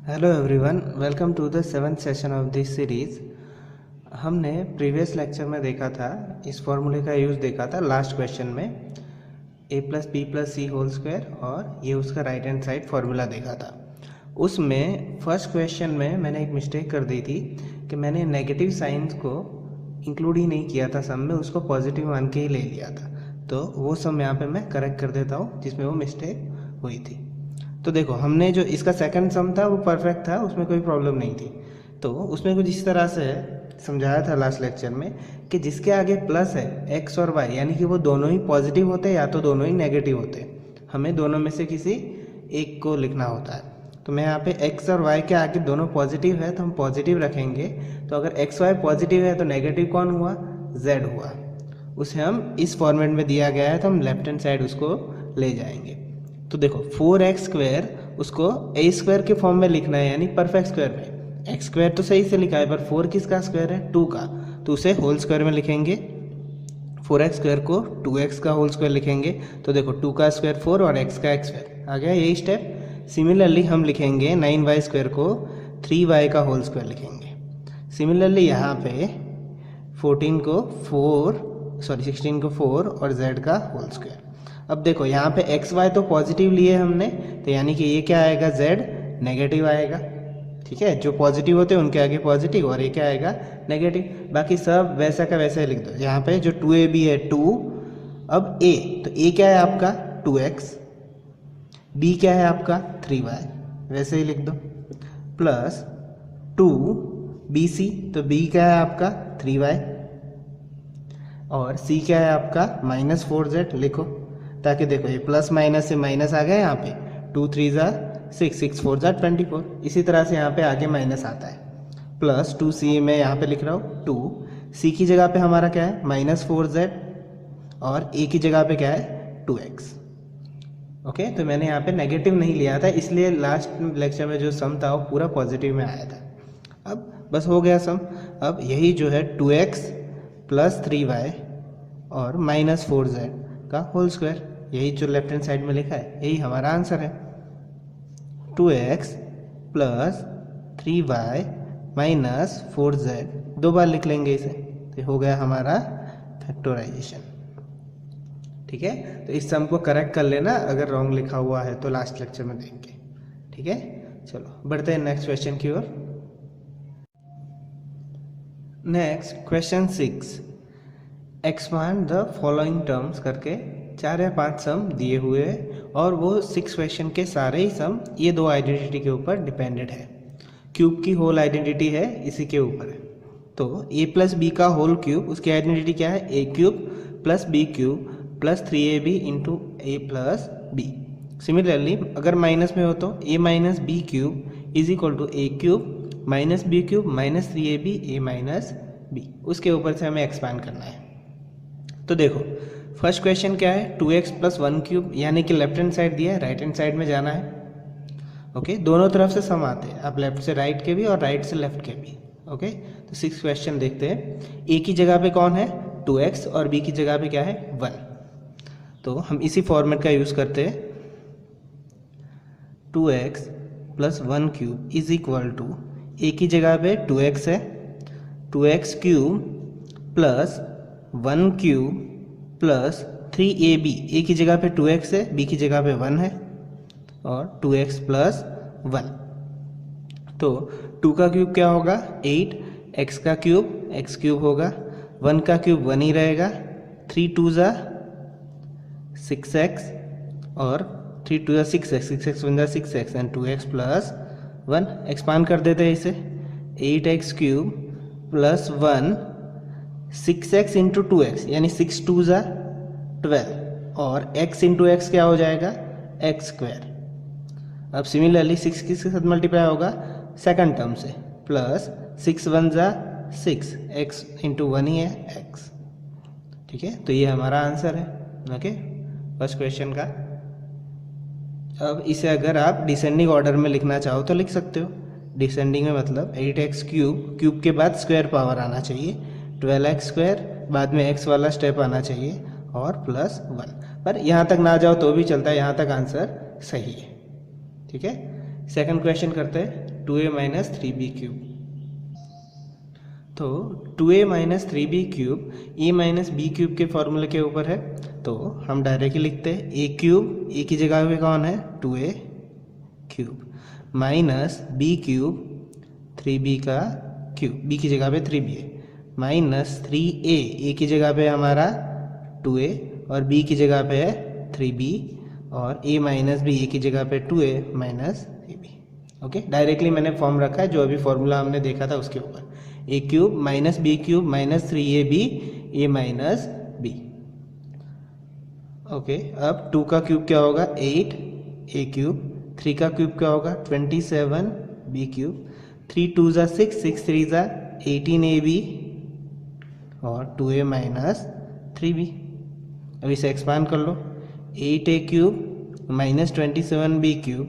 Hello everyone, welcome to the 7th session of this series. हमने previous lecture में देखा था, इस फॉर्मूले का यूज़ देखा था लास्ट क्वेश्चन में, a plus b plus c whole square, और ये उसका राइट हैंड साइड फार्मूला देखा था। उसमें फर्स्ट क्वेश्चन में मैंने एक मिस्टेक कर दी थी कि मैंने नेगेटिव साइंस को इंक्लूड ही नहीं किया था सम में, उसको पॉजिटिव मान के ही ले लिया था। तो वो सम यहाँ पे मैं करेक्ट कर देता हूँ जिसमें वो मिस्टेक हुई थी। तो देखो, हमने जो इसका सेकंड सम था वो परफेक्ट था, उसमें कोई प्रॉब्लम नहीं थी। तो उसमें कुछ इस तरह से समझाया था लास्ट लेक्चर में कि जिसके आगे प्लस है एक्स और वाई, यानी कि वो दोनों ही पॉजिटिव होते हैं या तो दोनों ही नेगेटिव होते हैं, हमें दोनों में से किसी एक को लिखना होता है। तो मैं यहाँ पे एक्स और वाई के आगे दोनों पॉजिटिव है तो हम पॉजिटिव रखेंगे। तो अगर एक्स वाई पॉजिटिव है तो नेगेटिव कौन हुआ? जेड हुआ। उसे हम इस फॉर्मेट में दिया गया है तो हम लेफ्ट हैंड साइड उसको ले जाएंगे। तो देखो, 4x स्क्वायर उसको a स्क्वायर के फॉर्म में लिखना है, यानी परफेक्ट स्क्वायर में। x स्क्वायर तो सही से लिखा है, पर 4 किसका स्क्वायर है? 2 का, तो उसे होल स्क्वायर में लिखेंगे। 4x स्क्वायर को 2x का होल स्क्वायर लिखेंगे। तो देखो, 2 का स्क्वायर 4 और x का x स्क्वायर आ गया, यही स्टेप। सिमिलरली हम लिखेंगे 9y स्क्वायर को 3y का होल स्क्वायर लिखेंगे। सिमिलरली यहाँ पे 16 को 4 और z का होल स्क्वायर। अब देखो, यहाँ पे एक्स वाई तो पॉजिटिव लिए हमने, तो यानी कि ये क्या आएगा? z नेगेटिव आएगा। ठीक है, जो पॉजिटिव होते हैं उनके आगे पॉजिटिव, और ये क्या आएगा? नेगेटिव। बाकी सब वैसा का वैसा ही लिख दो। यहाँ पे जो 2ab है 2, अब a, तो a क्या है आपका? 2x, b क्या है आपका? 3y, वैसे ही लिख दो। प्लस 2bc, तो b क्या है आपका? 3y, और c क्या है आपका? -4z लिखो, ताकि देखो ये प्लस माइनस से माइनस आ गया यहाँ पे। 2 3 ज़ा 6, 6 4 ज़ा 24। इसी तरह से यहाँ पे आगे माइनस आता है। प्लस 2c में यहाँ पे लिख रहा हूँ 2c की जगह पे हमारा क्या है? -4z, और a की जगह पे क्या है? 2x। ओके, तो मैंने यहाँ पे नेगेटिव नहीं लिया था, इसलिए लास्ट लेक्चर में जो सम था वो पूरा पॉजिटिव में आया था। अब बस हो गया सम। अब यही जो है 2x प्लस 3y और -4z का होल स्क्वायर, यही जो लेफ्ट हैंड साइड में लिखा है, यही हमारा आंसर है। 2x plus 3y minus 4z, दो बार लिख लेंगे इसे, तो हो गया हमारा फैक्टराइजेशन। ठीक है, तो इस सम को करेक्ट कर लेना, अगर रॉन्ग लिखा हुआ है तो लास्ट लेक्चर में देंगे। ठीक है, चलो बढ़ते हैं नेक्स्ट क्वेश्चन की ओर। Next question 6, expand the following terms करके 4 या 5 सम दिए हुए हैं, और वो 6 क्वेश्चन के सारे ही सम ये दो आइडेंटिटी के ऊपर डिपेंडेंट है। क्यूब की होल आइडेंटिटी है, इसी के ऊपर है। तो a प्लस बी का होल क्यूब, उसकी आइडेंटिटी क्या है? a cube plus b cube plus 3ab into a plus b. Similarly अगर माइनस में हो तो a minus b cube is equal to a cube minus b cube minus 3ab a minus b. उसके ऊपर से हमें एक्सपांड करना है। तो देखो, फर्स्ट क्वेश्चन क्या है? 2x प्लस 1 क्यूब, यानी कि लेफ्ट हैंड साइड दिया है, राइट हैंड साइड में जाना है। ओके, दोनों तरफ से सम आते हैं, आप लेफ्ट से राइट के भी और राइट से लेफ्ट के भी। ओके, तो 6 क्वेश्चन देखते हैं। a की जगह पे कौन है? 2x, और b की जगह पे क्या है? 1। तो हम इसी फॉर्मेट का यूज़ करते हैं। 2x plus 1 cube is equal to, a की जगह पे 2x है, 2x cube plus 1 cube plus 3ab, a की जगह पे 2x है, b की जगह पे 1 है, और 2x प्लस 1। तो 2 का क्यूब क्या होगा? 8, x का क्यूब x क्यूब होगा, 1 का क्यूब 1 ही रहेगा, 3 2 ज़ा 6x, और 3 2 ज़ा 6x, 6x 1 ज़ा 6x, and 2x plus 1। Expand कर देते हैं इसे, 8x cube plus 1 6x into 2x, यानी 6 2 ज़ा 12, और x इंटू एक्स क्या हो जाएगा? x square. अब सिमिलरली 6 किसके साथ मल्टीप्लाई होगा? सेकंड टर्म से, प्लस 6 1 ज़ा 6, x इंटू 1 ही है x। ठीक है, तो ये हमारा आंसर है। ओके, फर्स्ट क्वेश्चन का। अब इसे अगर आप डिसेंडिंग ऑर्डर में लिखना चाहो तो लिख सकते हो। डिसेंडिंग में मतलब 8x क्यूब, क्यूब के बाद स्क्वायर पावर आना चाहिए, 12x स्क्वायर, बाद में x वाला स्टेप आना चाहिए, और प्लस 1। पर यहाँ तक ना जाओ तो भी चलता है, यहाँ तक आंसर सही है। ठीक है, सेकंड क्वेश्चन करते हैं 2a माइनस 3b क्यूब। तो 2a minus 3b cube a minus b cube के फॉर्मूले के ऊपर है, तो हम डायरेक्टली लिखते हैं a क्यूब, a की जगह पे कौन है 2a cube, minus b cube 3b का क्यूब, b की जगह पे 3b है, माइनस 3a, a की जगह पे हमारा 2a और b की जगह पे है 3b, और a माइनस b, a की जगह पे 2a minus 3b। Okay, directly मैंने फॉर्म रखा है जो अभी फॉर्मूला हमने देखा था उसके ऊपर, a cube minus b cube minus 3ab a minus b। Okay, अब 2 का क्यूब क्या होगा 8 a क्यूब, 3 का क्यूब क्या होगा 27 b क्यूब, 3 2 ज़ा 6, 6 3 ज़ा 18ab और 2a माइनस 3b। अब इसे एक्सपांड कर लो, 8a cube minus 27b cube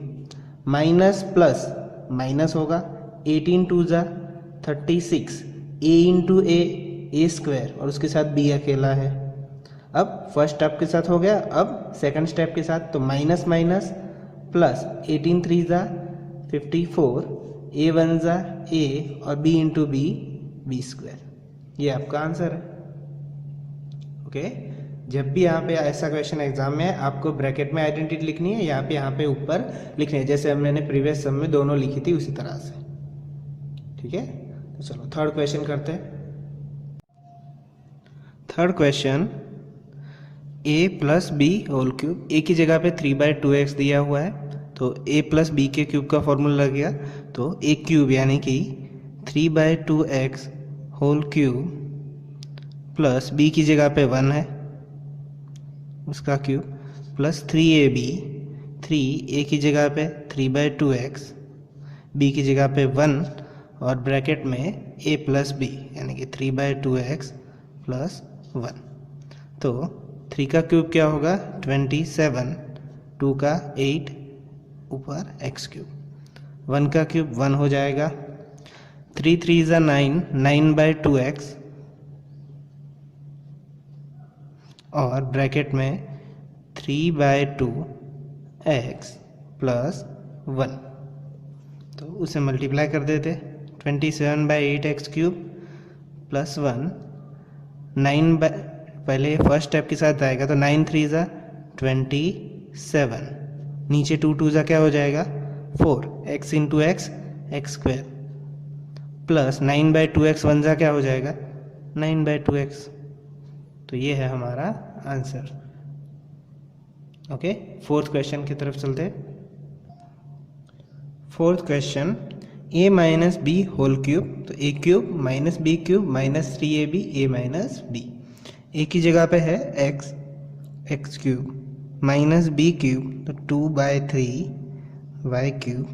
minus plus minus होगा, 18 2 ज़ा 36 a इंटू ए स्क्वायर और उसके साथ b अकेला है। अब फर्स्ट स्टेप के साथ हो गया, अब सेकंड स्टेप के साथ, तो माइनस माइनस प्लस 18 3 ज़ा 54, a 1 ज़ा a और b इंटू बी स्क्वायर। ये आपका आंसर है। ओके, जब भी यहाँ पे ऐसा क्वेश्चन एग्जाम में है आपको ब्रैकेट में आइडेंटिटी लिखनी है, यहाँ पे ऊपर लिखनी है, जैसे मैंने प्रीवियस सम में दोनों लिखी थी उसी तरह से। ठीक है, तो चलो थर्ड क्वेश्चन करते हैं। Third question a plus b whole cube, a की जगह पे 3/2x दिया हुआ है, तो a प्लस बी के क्यूब का फॉर्मूला लग गया, तो a क्यूब यानी कि 3/2x whole cube plus b की जगह पे 1 है उसका क्यूब, प्लस 3ab, 3 a की जगह पे 3/2x, b की जगह पे 1 और ब्रैकेट में a प्लस b यानी कि 3/2x प्लस 1। तो 3 का क्यूब क्या होगा 27, 2 का 8 ऊपर x क्यूब, 1 का क्यूब 1 हो जाएगा, 3 3 ज़ा 9, 9/2x और ब्रैकेट में 3/2x प्लस 1, तो उसे मल्टीप्लाई कर देते, 27/8x क्यूब प्लस 1, 9 पहले फर्स्ट स्टेप के साथ आएगा, तो 9 3 ज़ा 27, नीचे 2 2 ज़ा क्या हो जाएगा 4, x into x x square, plus 9/2x 1 ज़ा क्या हो जाएगा 9/2x। तो ये है हमारा आंसर। ओके, फोर्थ क्वेश्चन की तरफ चलते हैं। Fourth question a minus b whole cube, तो a cube minus b cube minus 3ab a minus b, a की जगह पे है x cube minus b cube तो 2/3 y क्यूब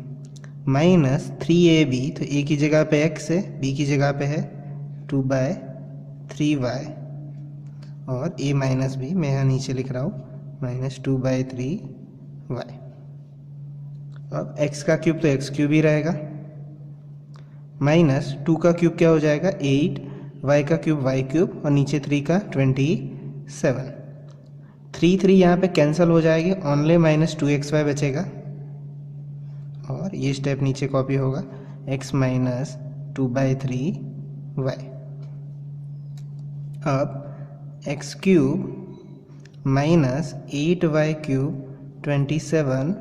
माइनस 3ab, तो a की जगह पे x है, b की जगह पे है 2/3y और a माइनस बी मैं यहाँ नीचे लिख रहा हूँ माइनस 2/3y। अब x का क्यूब तो x क्यूब ही रहेगा, माइनस 2 का क्यूब क्या हो जाएगा 8, y का क्यूब y क्यूब और नीचे 3 का 27, 3 3 यहाँ पे कैंसिल हो जाएगी, ओनली माइनस 2xy बचेगा और ये स्टेप नीचे कॉपी होगा, x माइनस 2/3y। अब x cube minus 8y cube 27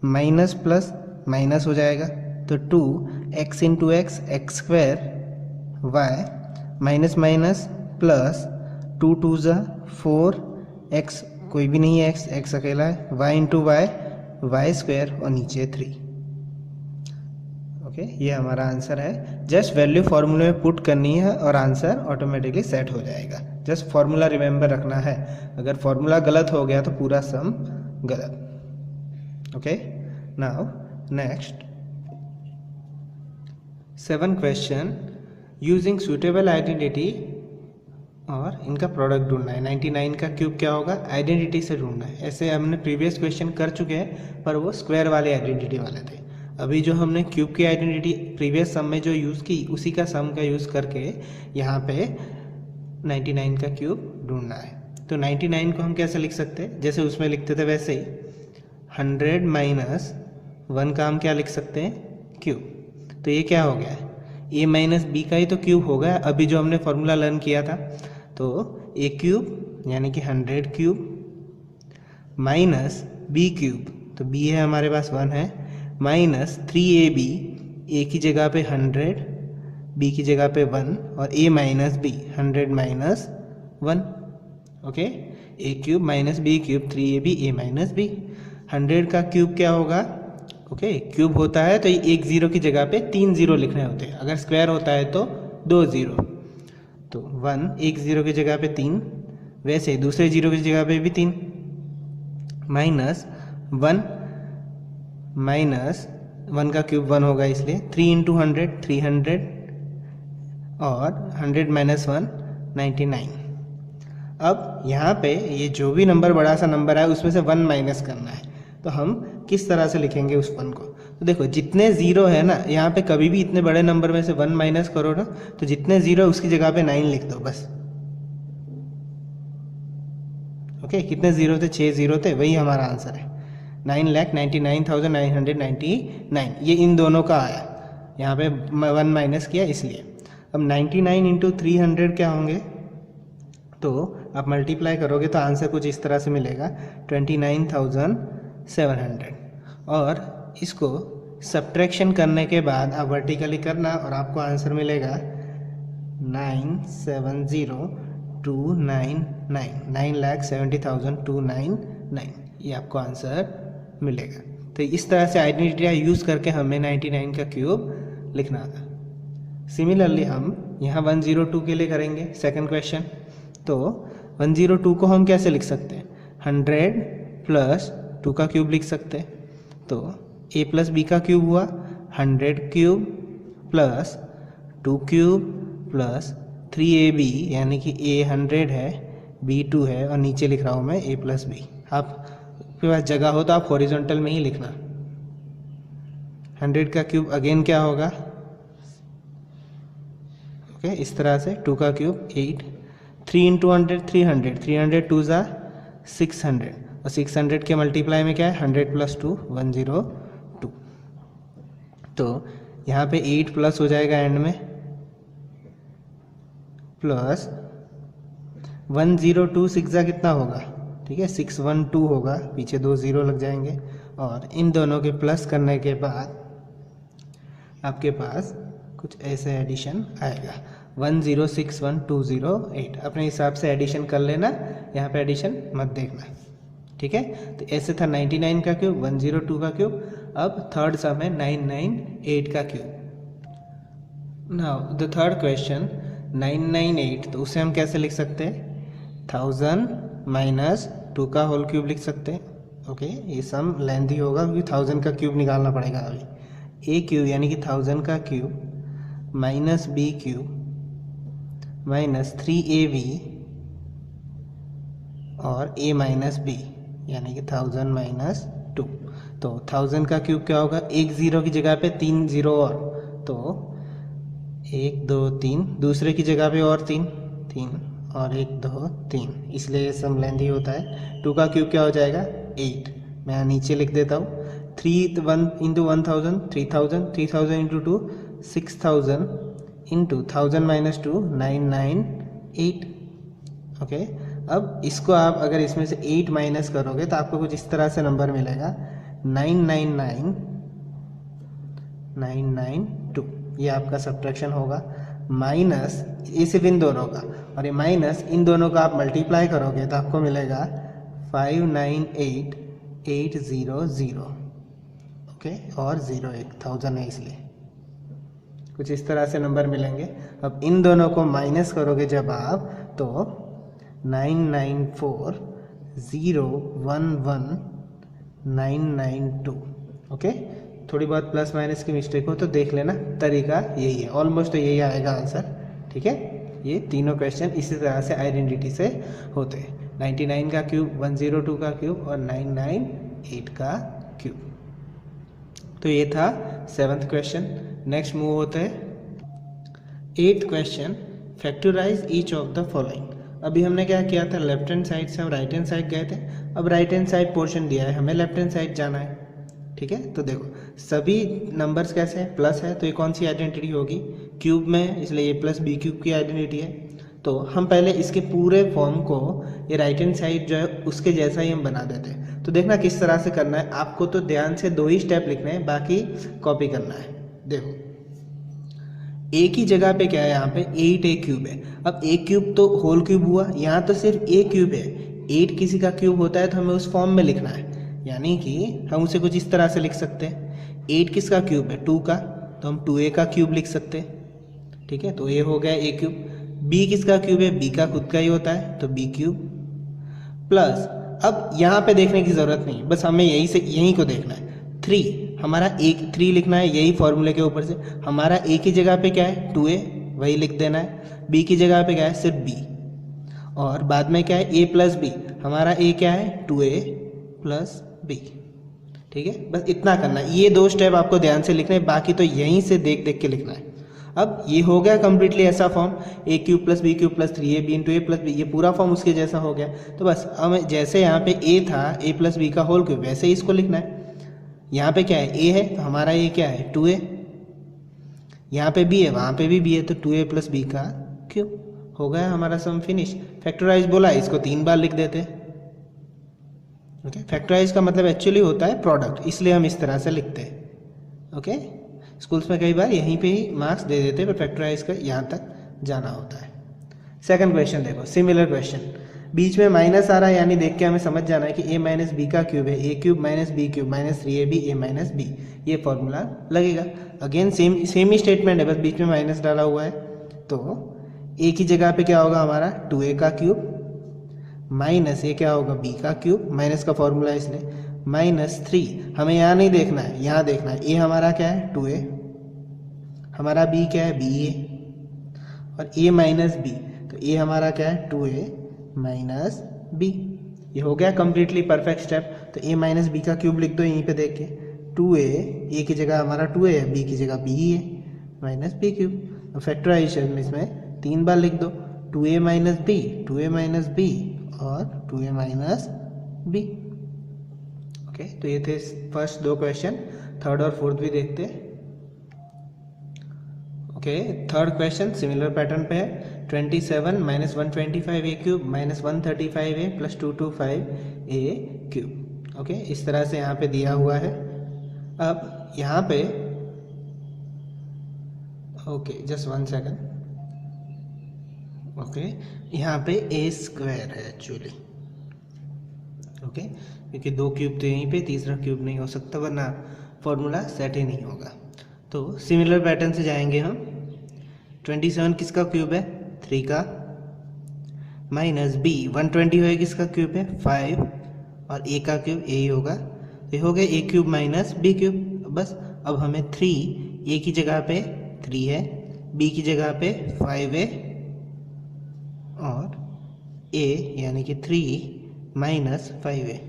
minus plus minus हो जाएगा, तो 2x into x x square y minus minus plus 2 2 ज़ा 4, x कोई भी नहीं है, x अकेला है, y इंटू वाई स्क्वायर और नीचे 3। ओके, ये हमारा आंसर है। जस्ट वैल्यू फार्मूले में पुट करनी है और आंसर ऑटोमेटिकली सेट हो जाएगा। जस्ट फार्मूला रिमेंबर रखना है, अगर फार्मूला गलत हो गया तो पूरा सम गलत। Okay, now next 7 question using suitable identity और इनका प्रोडक्ट ढूंढना है। 99 का क्यूब क्या होगा आइडेंटिटी से ढूंढना है। ऐसे हमने प्रीवियस क्वेश्चन कर चुके हैं पर वो स्क्वायर वाले आइडेंटिटी वाले थे। अभी जो हमने क्यूब की आइडेंटिटी प्रीवियस सम में जो यूज़ की उसी का सम का यूज़ करके यहाँ पे 99 का क्यूब ढूंढना है। तो 99 को हम कैसे लिख सकते हैं, जैसे उसमें लिखते थे वैसे ही 100 माइनस 1 का हम क्या लिख सकते हैं, क्यूब। तो ये क्या हो गया है, a माइनस बी का ही तो क्यूब हो गया अभी जो हमने फॉर्मूला लर्न किया था। तो a क्यूब यानी कि 100 क्यूब माइनस बी क्यूब, तो b है हमारे पास 1 है, माइनस 3ab, a की जगह पे 100, b की जगह पे 1 और a minus b 100 minus 1। Okay, a cube minus b cube 3ab a minus b. 100 का क्यूब क्या होगा, ओके क्यूब होता है तो ये एक जीरो की जगह पे 3 जीरो लिखने होते हैं, अगर स्क्वायर होता है तो 2 जीरो। तो 1 एक जीरो की जगह पे 3, वैसे दूसरे जीरो की जगह पे भी 3, माइनस 1, माइनस 1 का क्यूब 1 होगा इसलिए 3 इंटू 100 300 और 100 माइनस 1 99। अब यहाँ पे ये जो भी नंबर बड़ा सा नंबर है उसमें से 1 माइनस करना है, तो हम किस तरह से लिखेंगे उस 1 को। तो देखो जितने ज़ीरो है ना, यहाँ पे कभी भी इतने बड़े नंबर में से 1 माइनस करो ना, तो जितने ज़ीरो उसकी जगह पे 9 लिख दो बस। ओके, कितने ज़ीरो थे, 6 ज़ीरो थे, वही हमारा आंसर है 9,99,999। ये इन दोनों का आया, यहाँ पे 1 माइनस किया इसलिए। अब 99 इंटू 300 क्या होंगे, तो आप मल्टीप्लाई करोगे तो आंसर कुछ इस तरह से मिलेगा 29,700। और इसको सब्ट्रैक्शन करने के बाद आप वर्टिकली करना और आपको आंसर मिलेगा 970,299, 9,70,299, ये आपको आंसर मिलेगा। तो इस तरह से आइडेंटिटी यूज़ करके हमें 99 का क्यूब लिखना था। सिमिलरली हम यहाँ 102 के लिए करेंगे सेकंड क्वेश्चन। तो 102 को हम कैसे लिख सकते हैं, 100 प्लस 2 का क्यूब लिख सकते हैं। तो a प्लस बी का क्यूब हुआ 100 cube plus 2 cube plus 3ab, यानी कि a 100 है b 2 है और नीचे लिख रहा हूँ मैं a प्लस बी। आपके पास जगह हो तो आप हॉरिजॉन्टल में ही लिखना। 100 का क्यूब अगेन क्या होगा, ओके इस तरह से 2 का क्यूब 8, 3 इंटू 100 300, 300 2 ज़ा 600 और 600 के मल्टीप्लाई में क्या है 100 प्लस 2 102। तो यहाँ पे 8 प्लस हो जाएगा एंड में, प्लस 102 6 ज़ा कितना होगा, ठीक है 612 होगा, पीछे 2 ज़ीरो लग जाएंगे और इन दोनों के प्लस करने के बाद आपके पास कुछ ऐसे एडिशन आएगा 1061,208। अपने हिसाब से एडिशन कर लेना, यहाँ पे एडिशन मत देखना, ठीक है। तो ऐसे था 99 का क्यूब, 102 का क्यूब। अब थर्ड सम है 998 का cube. Now the third question 998, तो उसे हम कैसे लिख सकते हैं, 1000 माइनस 2 का होल क्यूब लिख सकते हैं। ओके, ये सम लेंथी होगा क्योंकि 1000 का क्यूब निकालना पड़ेगा अभी। a क्यूब यानी कि 1000 का cube minus b cube minus 3ab और a माइनस b यानी कि 1000 माइनस 2। तो 1000 का क्यूब क्या होगा, एक ज़ीरो की जगह पे 3 ज़ीरो और, तो 1 2 3, दूसरे की जगह पे और 3 3 और 1 2 3, इसलिए ये सम लेंथी होता है। 2 का क्यूब क्या हो जाएगा 8, मैं यहाँ नीचे लिख देता हूँ। 3 1 into 1000 3000, 3000 into 2 6000 into 1000 minus 2 998। Okay, अब इसको आप अगर इसमें से 8 माइनस करोगे तो आपको कुछ इस तरह से नंबर मिलेगा 999992। ये आपका सब्ट्रैक्शन होगा, माइनस ये सिर्फ इन दोनों का, और ये माइनस इन दोनों का आप मल्टीप्लाई करोगे तो आपको मिलेगा 598800। ओके, और 0 1 1000 है इसलिए कुछ इस तरह से नंबर मिलेंगे। अब इन दोनों को माइनस करोगे जब आप, तो 994011,992। ओके, थोड़ी बहुत प्लस माइनस की मिस्टेक हो तो देख लेना, तरीका यही है, ऑलमोस्ट यही आएगा आंसर, ठीक है। ये तीनों क्वेश्चन इसी तरह से आइडेंटिटी से होते हैं, 99 का क्यूब, 102 का क्यूब और 998 का क्यूब। तो ये था 7th क्वेश्चन। नेक्स्ट मूव होते हैं 8th question, factorise each of the following. अभी हमने क्या किया था, लेफ्ट हैंड साइड से हम राइट हैंड साइड गए थे। अब राइट हैंड साइड पोर्शन दिया है, हमें लेफ्ट हैंड साइड जाना है, ठीक है, तो देखो सभी नंबर्स कैसे हैं, प्लस है तो ये कौन सी आइडेंटिटी होगी, क्यूब में है, इसलिए ए प्लस बी क्यूब की आइडेंटिटी है। तो हम पहले इसके पूरे फॉर्म को ये राइट हैंड साइड जो है उसके जैसा ही हम बना देते हैं। तो देखना किस तरह से करना है, आपको तो ध्यान से 2 ही स्टेप लिखने हैं, बाकी कॉपी करना है। देखो ए की जगह पे क्या है, यहाँ पे 8 ए क्यूब है। अब ए क्यूब तो होल क्यूब हुआ, यहाँ तो सिर्फ ए क्यूब है। 8 किसी का क्यूब होता है तो हमें उस फॉर्म में लिखना है, यानी कि हम उसे कुछ इस तरह से लिख सकते हैं। 8 किसका क्यूब है, 2 का, तो हम 2a का क्यूब लिख सकते हैं। ठीक है, तो ये हो गया a क्यूब। b किसका क्यूब है, b का खुद का ही होता है, तो b क्यूब प्लस, अब यहाँ पे देखने की ज़रूरत नहीं, बस हमें यहीं को देखना है। 3 हमारा एक 3 लिखना है, यही फॉर्मूले के ऊपर से। हमारा a की जगह पे क्या है, 2a, वही लिख देना है। b की जगह पे क्या है, सिर्फ b, और बाद में क्या है, a प्लस b। हमारा a क्या है, 2a प्लस b। ठीक है, बस इतना करना है। ये 2 स्टेप आपको ध्यान से लिखना है, बाकी तो यहीं से देख देख के लिखना है। अब ये हो गया कम्प्लीटली ऐसा form, a cube plus b cube plus 3ab into a plus b, ये पूरा फॉर्म उसके जैसा हो गया। तो बस हमें जैसे यहाँ पे ए था ए प्लस बी का होल क्यूब, वैसे ही इसको लिखना है। यहाँ पे क्या है, ए है, तो हमारा ए क्या है, 2a। यहाँ पे बी है, वहाँ पे भी बी है, तो 2a प्लस बी का क्यूब। हो गया हमारा सम फिनिश। फैक्टराइज बोला, इसको 3 बार लिख देते हैं। ओके, फैक्टराइज का मतलब एक्चुअली होता है प्रोडक्ट, इसलिए हम इस तरह से लिखते हैं। ओके, स्कूल्स में कई बार यहीं पे ही मार्क्स दे देते हैं, पर फैक्टराइज का यहाँ तक जाना होता है। सेकंड क्वेश्चन देखो, सिमिलर क्वेश्चन, बीच में माइनस आ रहा है, यानी देख के हमें समझ जाना है कि a माइनस बी का क्यूब है, a cube minus b cube minus 3ab a minus b, ये फॉर्मूला लगेगा। अगेन सेम ही स्टेटमेंट है, बस बीच में माइनस डाला हुआ है। तो a की जगह पे क्या होगा हमारा, 2a का क्यूब माइनस ये क्या होगा, b का क्यूब, माइनस का फॉर्मूला है इसलिए, माइनस 3। हमें यहाँ नहीं देखना है, यहाँ देखना है। a हमारा क्या है, 2a, हमारा b क्या है, ba, और a माइनस b, तो a हमारा क्या है, 2a माइनस b। ये हो गया कम्प्लीटली परफेक्ट स्टेप। तो a माइनस बी का क्यूब लिख दो यहीं पे देख के, 2a, a की जगह हमारा 2a है, b की जगह b है, माइनस b क्यूब। फैक्टराइजेशन में इसमें 3 बार लिख दो, 2a minus b, 2a minus b और 2a माइनस b। ओके, तो ये थे फर्स्ट 2 क्वेश्चन। थर्ड और फोर्थ भी देखते हैं। Okay, third question similar pattern पे है। 27 minus 125 a cube minus 135 a plus 225 a cube. Okay, इस तरह से यहाँ पे दिया हुआ है। अब यहाँ पे ओके, जस्ट 1 सेकेंड। ओके, यहाँ पे a स्क्वायर है एक्चुअली। ओके, क्योंकि 2 क्यूब तो यहीं पे, तीसरा क्यूब नहीं हो सकता, वरना फॉर्मूला सेट ही नहीं होगा। तो सिमिलर पैटर्न से जाएंगे हम। 27 किसका क्यूब है, 3 का, माइनस b 120 है, किसका क्यूब है, 5, और a का क्यूब a ही होगा। ये हो गया a cube minus b cube. बस अब हमें 3, a की जगह पे 3 है, b की जगह पे 5 है, और a यानी कि 3 माइनस 5 है।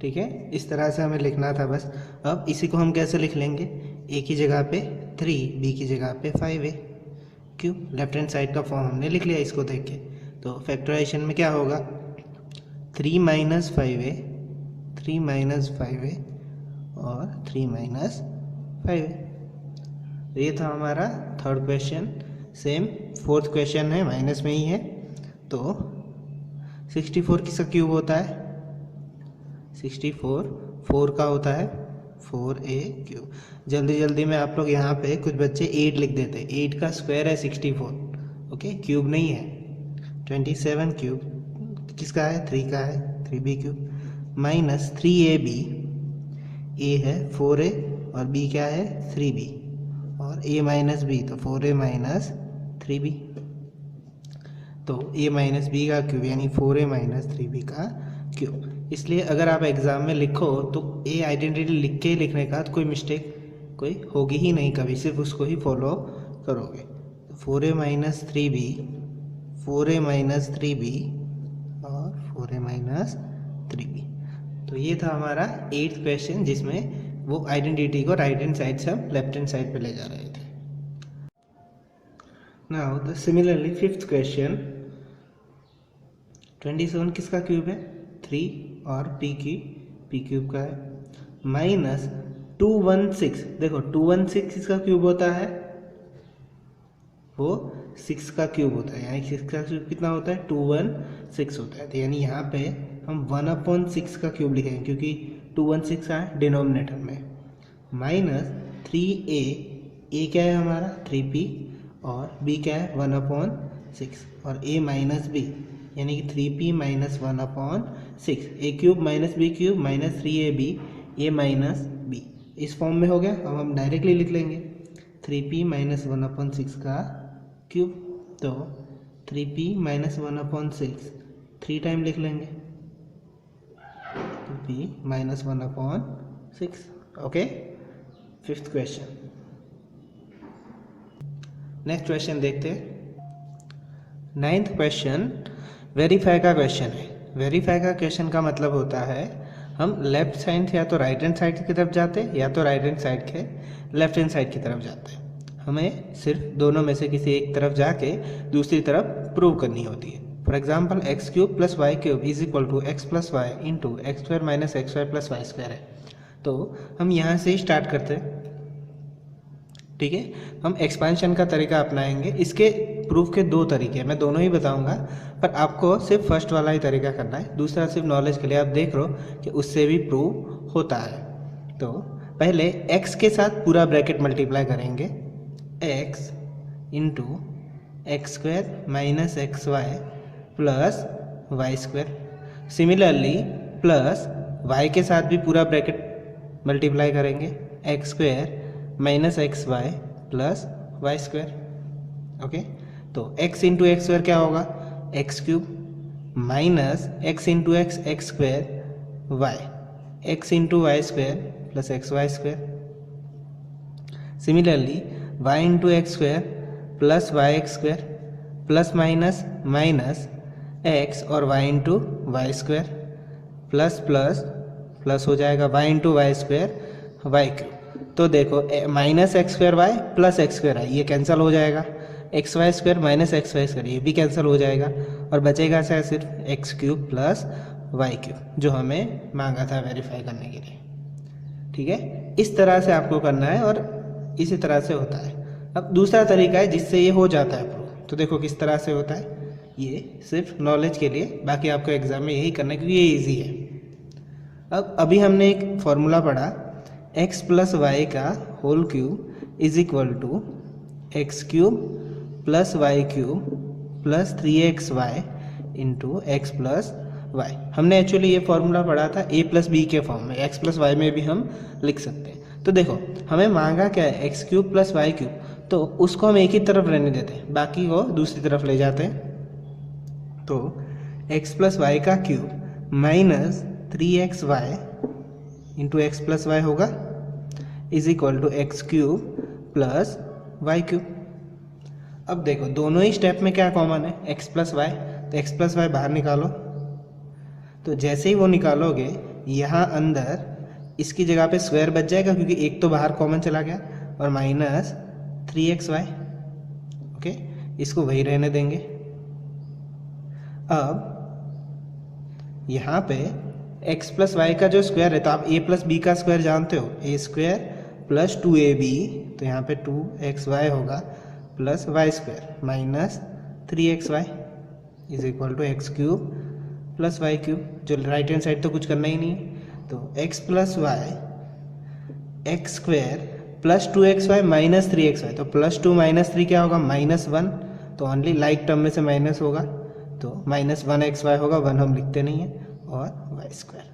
ठीक है, इस तरह से हमें लिखना था बस। अब इसी को हम कैसे लिख लेंगे, a की जगह पे 3, b की जगह पे 5 है, क्यों, लेफ्ट हैंड साइड का फॉर्म हमने लिख लिया इसको देख के। तो फैक्टराइजेशन में क्या होगा, 3 माइनस 5 है, 3 माइनस 5 है, और 3 माइनस 5 है। तो ये था हमारा third question. Same fourth question है, माइनस में ही है। तो 64 किसका क्यूब होता है, 64 4 का होता है, 4a क्यूब। जल्दी जल्दी में आप लोग यहाँ पे कुछ बच्चे 8 लिख देते हैं, 8 का स्क्वायर है 64। ओके, क्यूब नहीं है। 27 क्यूब किसका है, 3 का है, 3b cube minus 3ab, a है 4a और b क्या है, 3b, और a माइनस b, तो 4a माइनस 3b। तो a माइनस b का क्यूब यानी 4a माइनस 3b का क्यूब। इसलिए अगर आप एग्ज़ाम में लिखो तो ए आइडेंटिटी लिख के ही लिखने का, तो कोई मिस्टेक कोई होगी ही नहीं कभी, सिर्फ उसको ही फॉलो करोगे। 4a minus 3b, 4a minus 3b और 4a माइनस 3b। तो ये था हमारा 8th क्वेश्चन, जिसमें वो आइडेंटिटी को राइट हैंड साइड से हम लेफ्ट हैंड साइड पे ले जा रहे थे। Now the similarly 5th question, 27 किसका क्यूब है, 3 और p क्यूब का है। माइनस 216, देखो 216 इसका क्यूब होता है, वो 6 का क्यूब होता है, यानी 6 का क्यूब कितना होता है 216 होता है। तो यानी यहाँ पे हम 1/6 का क्यूब लिखेंगे क्योंकि 216 आए डिनोमिनेटर में, माइनस 3a, a क्या है हमारा 3p और b क्या है 1/6 और a माइनस b यानी कि 3p minus 1/6, a cube minus b cube minus 3ab a minus b, इस फॉर्म में हो गया। अब हम डायरेक्टली लिख लेंगे 3p माइनस 1/6 का क्यूब, तो 3p माइनस 1/6 3 टाइम लिख लेंगे, 2p minus 1/6। Okay, fifth question. Next question देखते हैं। 9th क्वेश्चन वेरीफाई का क्वेश्चन है। वेरीफाई का क्वेश्चन का मतलब होता है हम लेफ्ट साइड से या तो राइट हैंड साइड की तरफ जाते हैं या तो राइट हैंड साइड के लेफ्ट हैंड साइड की तरफ जाते हैं। हमें सिर्फ दोनों में से किसी एक तरफ जाके दूसरी तरफ प्रूव करनी होती है। For example x cube plus y cube is equal to x plus y into x square minus x y plus y square है, तो हम यहाँ से ही स्टार्ट करते हैं। ठीक है, हम एक्सपेंशन का तरीका अपनाएंगे। इसके प्रूफ के 2 तरीके हैं, मैं दोनों ही बताऊंगा, पर आपको सिर्फ फर्स्ट वाला ही तरीका करना है, दूसरा सिर्फ नॉलेज के लिए आप देख लो कि उससे भी प्रूव होता है। तो पहले x के साथ पूरा ब्रैकेट मल्टीप्लाई करेंगे, x into x square minus x y plus y square. Similarly plus y के साथ भी पूरा ब्रैकेट मल्टीप्लाई करेंगे, x square minus x y plus y square. Okay, तो x इंटू एक्स स्क्वायर क्या होगा x cube minus x into x x square y, x into y square plus x y square. Similarly y into x square plus y x square plus minus minus x और y into y square plus plus plus हो जाएगा y into y square y cube. तो देखो minus x square y plus x square y, ये cancel हो जाएगा, x y square minus x y square ये भी कैंसिल हो जाएगा और बचेगा शायद सिर्फ x cube plus y cube जो हमें मांगा था वेरीफाई करने के लिए। ठीक है, इस तरह से आपको करना है और इसी तरह से होता है। अब दूसरा तरीका है जिससे ये हो जाता है प्रूफ, तो देखो किस तरह से होता है, ये सिर्फ नॉलेज के लिए, बाकी आपको एग्जाम में यही करना है क्योंकि ये इजी है। अब अभी हमने एक फॉर्मूला पढ़ा x प्लस वाई का whole cube is equal to x cube plus y cube plus 3xy into x plus y. हमने एक्चुअली ये फॉर्मूला पढ़ा था a प्लस बी के फॉर्म में, x प्लस वाई में भी हम लिख सकते हैं। तो देखो हमें मांगा क्या है x cube plus y cube, तो उसको हम एक ही तरफ रहने देते हैं, बाकी को दूसरी तरफ ले जाते हैं। तो x प्लस वाई का cube minus 3xy into x plus y होगा is equal to x cube plus y cube. अब देखो दोनों ही स्टेप में क्या कॉमन है x प्लस वाई, तो x प्लस वाई बाहर निकालो, तो जैसे ही वो निकालोगे यहाँ अंदर इसकी जगह पे स्क्वायर बच जाएगा क्योंकि एक तो बाहर कॉमन चला गया और माइनस 3xy। ओके, इसको वही रहने देंगे। अब यहाँ पे x प्लस वाई का जो स्क्वायर है, तो आप a प्लस बी का स्क्वायर जानते हो, a स्क्वायर प्लस 2ab, तो यहाँ पे 2xy होगा plus y square minus 3xy is equal to x cube plus y cube. जो राइट हैंड साइड तो कुछ करना ही नहीं है, तो x plus y x square plus 2xy minus 3xy, तो प्लस 2 माइनस 3 क्या होगा -1, तो ओनली लाइक टर्म में से माइनस होगा, तो -1xy होगा, 1 हम लिखते नहीं हैं, और वाई स्क्वायर।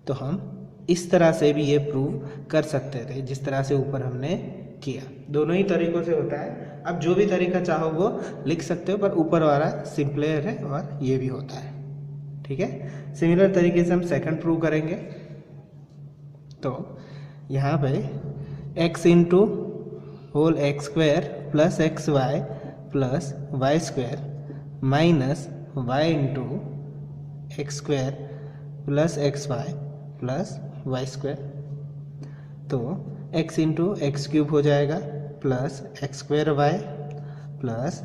तो हम इस तरह से भी ये प्रूव कर सकते थे जिस तरह से ऊपर हमने किया। दोनों ही तरीकों से होता है, आप जो भी तरीका चाहो वो लिख सकते हो, पर ऊपर वाला सिंपलर है और ये भी होता है। ठीक है, सिमिलर तरीके से हम सेकंड प्रूव करेंगे। तो यहाँ पे x into whole x square plus x y plus y square minus y into x square plus x y plus y square, तो x इंटू एक्स क्यूब हो जाएगा plus x square y plus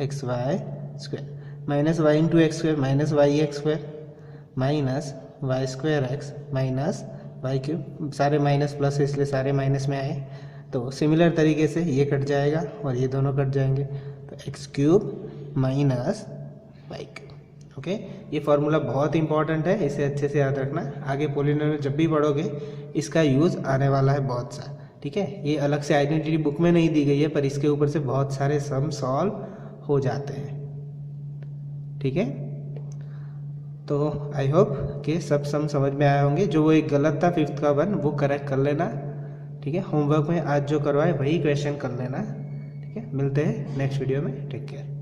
x y square minus y into x square minus y x square minus y square x minus y cube, सारे minus plus है इसलिए सारे minus में आए। तो similar तरीके से ये कट जाएगा और ये दोनों कट जाएंगे, तो x cube minus y cube. Okay, ये फॉर्मूला बहुत इंपॉर्टेंट है, इसे अच्छे से याद रखना। आगे पॉलिनोमियल जब भी पढ़ोगे इसका यूज़ आने वाला है बहुत सा। ठीक है, ये अलग से आइडेंटिटी बुक में नहीं दी गई है, पर इसके ऊपर से बहुत सारे सम सॉल्व हो जाते हैं। ठीक है, तो आई होप कि सब सम समझ में आए होंगे। जो वो एक गलत था 5th का 1 वो करेक्ट कर लेना। ठीक है, होमवर्क में आज जो करवाए वही क्वेश्चन कर लेना। ठीक है, मिलते हैं नेक्स्ट वीडियो में। Take care.